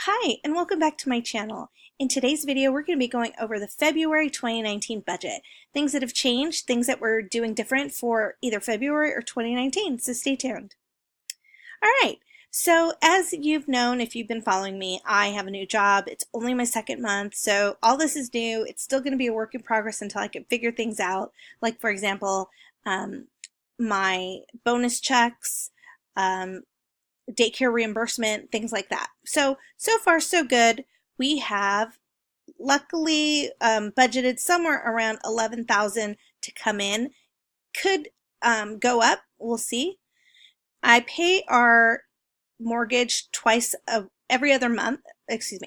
Hi, and welcome back to my channel. In today's video, we're going to be going over the February 2019 budget. Things that have changed, things that we're doing different for either February or 2019, so stay tuned. All right, so as you've known, if you've been following me, I have a new job. It's only my second month, so all this is new. It's still going to be a work in progress until I can figure things out. Like, for example, my bonus checks, daycare reimbursement, things like that. So far so good. We have luckily budgeted somewhere around 11,000 to come in. Could go up, we'll see. I pay our mortgage every other month,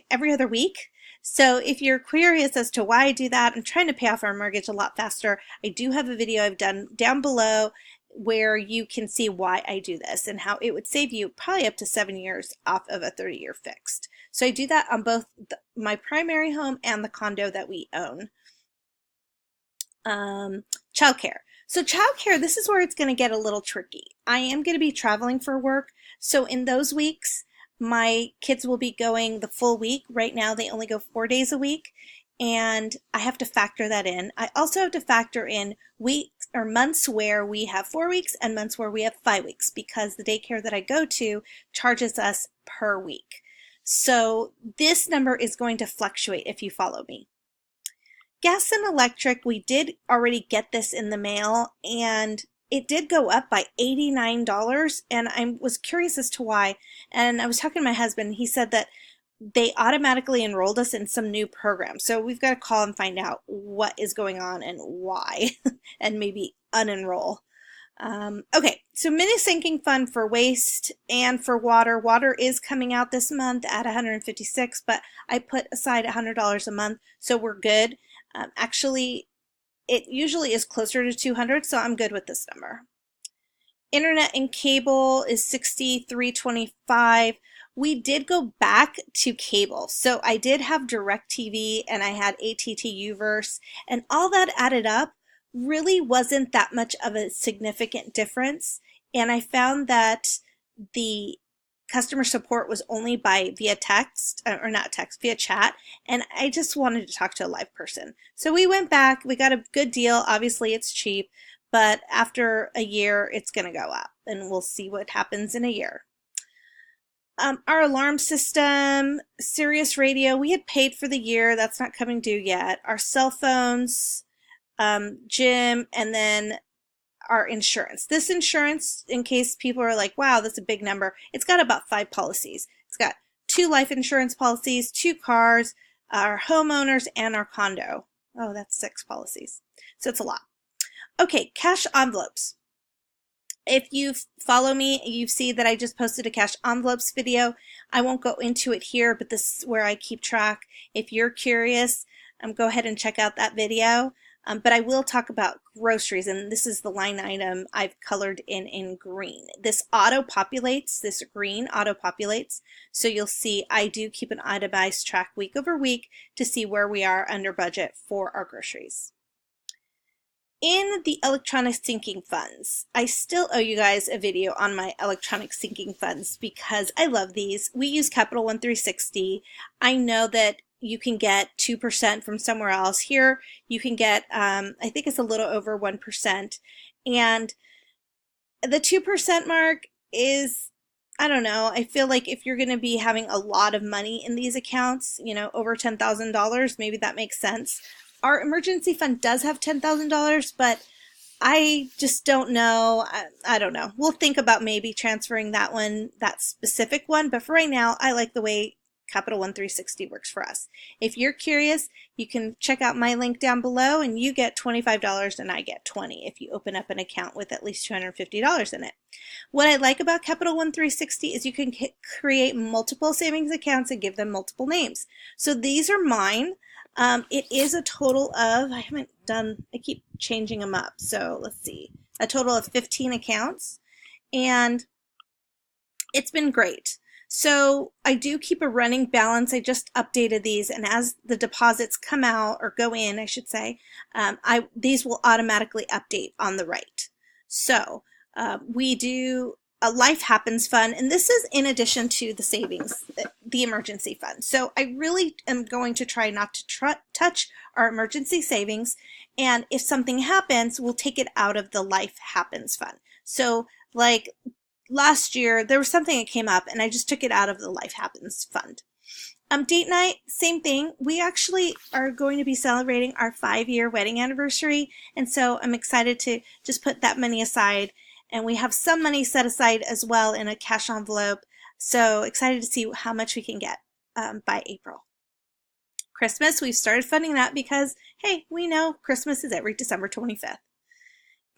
every other week. So if you're curious as to why I do that, I'm trying to pay off our mortgage a lot faster. I do have a video I've done down below where you can see why I do this and how it would save you probably up to 7 years off of a 30-year fixed. So I do that on both my primary home and the condo that we own. Childcare. So childcare, this is where it's going to get a little tricky. I am going to be traveling for work. So in those weeks, my kids will be going the full week. Right now, they only go 4 days a week. And I have to factor that in. I also have to factor in weeks or months where we have 4 weeks and months where we have 5 weeks because the daycare that I go to charges us per week. So this number is going to fluctuate if you follow me. Gas and electric, we did already get this in the mail and it did go up by $89 and I was curious as to why. And I was talking to my husband, he said that they automatically enrolled us in some new program. So we've got to call and find out what is going on and why and maybe unenroll. Okay, so mini sinking fund for waste and for water. Water is coming out this month at $156, but I put aside $100 a month, so we're good. Actually, it usually is closer to 200, so I'm good with this number. Internet and cable is $63.25. We did go back to cable. So I did have DirecTV and I had AT&T Uverse, and all that added up really wasn't that much of a significant difference. And I found that the customer support was only via text, or not text, via chat, and I just wanted to talk to a live person. So we went back, we got a good deal. Obviously it's cheap, but after a year it's going to go up, and we'll see what happens in a year. Our alarm system, Sirius radio, we had paid for the year. That's not coming due yet. Our cell phones, gym, and then our insurance. This insurance, in case people are like, wow, that's a big number, it's got about 5 policies. It's got 2 life insurance policies, 2 cars, our homeowners, and our condo. Oh, that's 6 policies. So it's a lot. Okay, cash envelopes. If you follow me, you see that I just posted a cash envelopes video. I won't go into it here, but this is where I keep track. If you're curious, go ahead and check out that video. But I will talk about groceries, and this is the line item I've colored in green. This auto-populates, this green auto-populates, so you'll see I do keep an itemized track week over week to see where we are under budget for our groceries. In the electronic sinking funds, I still owe you guys a video on my electronic sinking funds because I love these. We use Capital One 360. I know that you can get 2% from somewhere else. Here you can get, I think it's a little over 1%. And the 2% mark is, I don't know, I feel like if you're going to be having a lot of money in these accounts, you know, over $10,000, maybe that makes sense. Our emergency fund does have $10,000, but I just don't know. I don't know. We'll think about maybe transferring that one, that specific one. But for right now, I like the way Capital One 360 works for us. If you're curious, you can check out my link down below and you get $25 and I get $20 if you open up an account with at least $250 in it. What I like about Capital One 360 is you can create multiple savings accounts and give them multiple names. So these are mine. It is a total of, I keep changing them up. So let's see, a total of 15 accounts, and it's been great. So I do keep a running balance. I just updated these, and as the deposits come out, or go in, I should say, these will automatically update on the right. So we do a Life Happens fund, and this is in addition to the savings, the emergency fund. So I really am going to try not to touch our emergency savings, and if something happens, we'll take it out of the Life Happens fund. So like last year, there was something that came up, and I just took it out of the Life Happens fund. Date night, same thing. We actually are going to be celebrating our 5-year wedding anniversary, and so I'm excited to just put that money aside. And we have some money set aside as well in a cash envelope. So excited to see how much we can get by April. Christmas, we've started funding that because, hey, we know Christmas is every December 25th.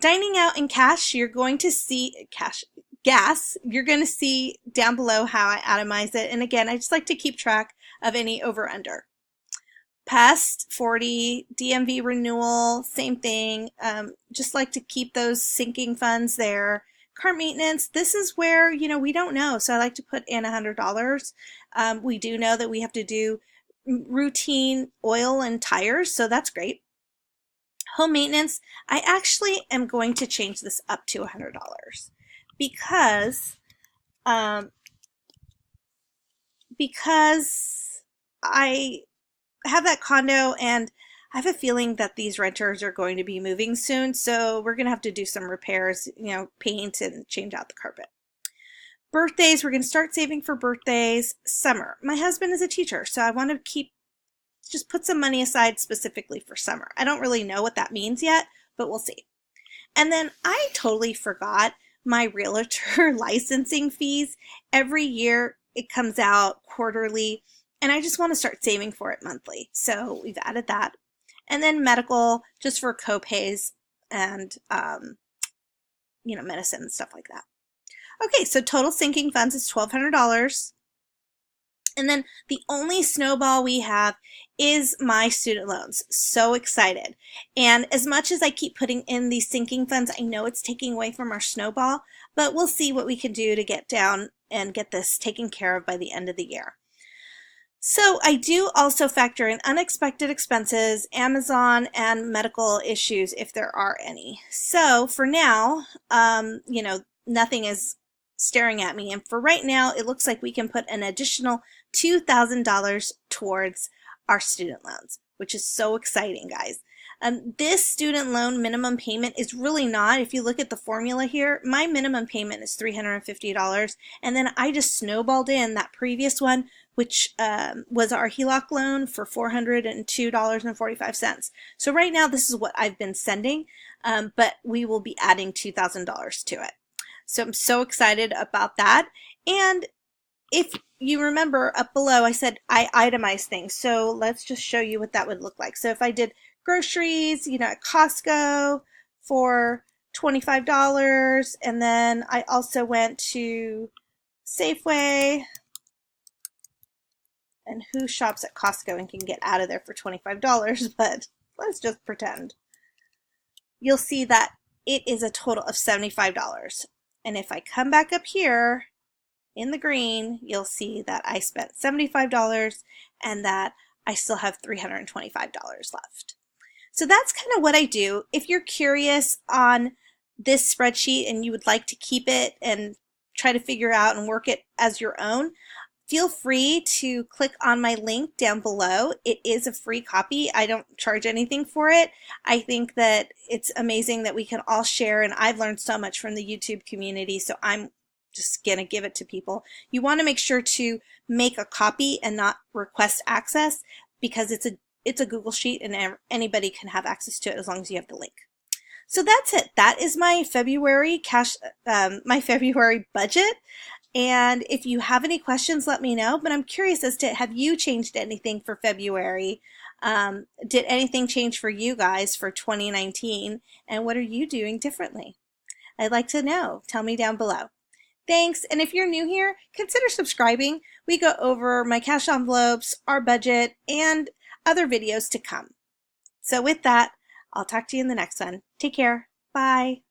Dining out in cash, you're going to see gas, you're going to see down below how I itemize it. And again, I just like to keep track of any over under. Pest, 40, DMV renewal, same thing. Just like to keep those sinking funds there. Car maintenance, this is where, we don't know. So I like to put in $100. We do know that we have to do routine oil and tires, so that's great. Home maintenance, I actually am going to change this up to $100 because I have that condo and I have a feeling that these renters are going to be moving soon, so we're going to have to do some repairs, paint and change out the carpet. Birthdays, we're going to start saving for birthdays. Summer, my husband is a teacher, so I want to just put some money aside specifically for summer. I don't really know what that means yet, but we'll see. And then I totally forgot my realtor licensing fees. Every year it comes out quarterly, and I just want to start saving for it monthly. So we've added that. And then medical, just for co-pays and, medicine and stuff like that. Okay, so total sinking funds is $1,200. And then the only snowball we have is my student loans. So excited. And as much as I keep putting in these sinking funds, I know it's taking away from our snowball, but we'll see what we can do to get down and get this taken care of by the end of the year. So I do also factor in unexpected expenses, Amazon, and medical issues if there are any. So for now, nothing is staring at me. And for right now, it looks like we can put an additional $2,000 towards our student loans, which is so exciting, guys. This student loan minimum payment is really not, if you look at the formula here, my minimum payment is $350. And then I just snowballed in that previous one, which was our HELOC loan for $402.45. So right now, this is what I've been sending, but we will be adding $2,000 to it. So I'm so excited about that. And if you remember up below, I said I itemize things. So let's just show you what that would look like. So if I did groceries, at Costco for $25, and then I also went to Safeway, and who shops at Costco and can get out of there for $25, but let's just pretend. You'll see that it is a total of $75. And if I come back up here in the green, you'll see that I spent $75 and that I still have $325 left. So that's kind of what I do. If you're curious on this spreadsheet and you would like to keep it and try to figure out and work it as your own, feel free to click on my link down below. It is a free copy. I don't charge anything for it. I think that it's amazing that we can all share, and I've learned so much from the YouTube community, so I'm just going to give it to people. You want to make sure to make a copy and not request access, because it's a Google Sheet and anybody can have access to it as long as you have the link. So that's it. That is my February February budget. And if you have any questions, let me know. But I'm curious as to, have you changed anything for February? Did anything change for you guys for 2019? And what are you doing differently? I'd like to know. Tell me down below. Thanks. And if you're new here, consider subscribing. We go over my cash envelopes, our budget, and other videos to come. So with that, I'll talk to you in the next one. Take care. Bye.